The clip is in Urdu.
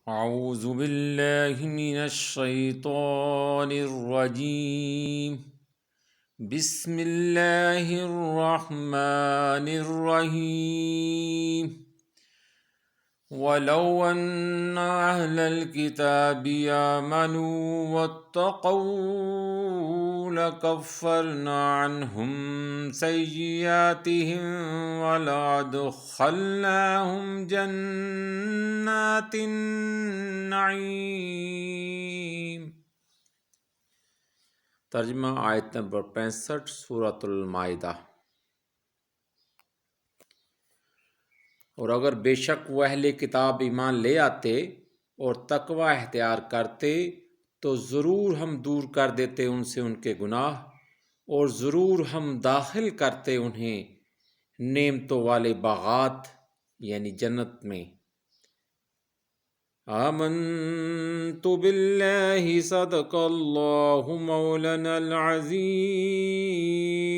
اعوذ باللہ من الشیطان الرجیم بسم اللہ الرحمن الرحیم وَلَوْ أَنَّ أَهْلَ الْكِتَابِ آمَنُوا وَاتَّقَوْا لَكَفَّرْنَا عَنْهُمْ سَيِّئَاتِهِمْ وَلَأَدْخَلْنَاهُمْ جَنَّاتِ النَّعِيمِ۔ ترجمہ آیت نمبر 65 سورۃ المائدہ۔ اور اگر بے شک وہ اہل کتاب ایمان لے آتے اور تقوی اختیار کرتے تو ضرور ہم دور کر دیتے ان سے ان کے گناہ، اور ضرور ہم داخل کرتے انہیں نعمتوں والے باغات یعنی جنت میں۔ آمنت باللہ صدق اللہ مولانا العظیم۔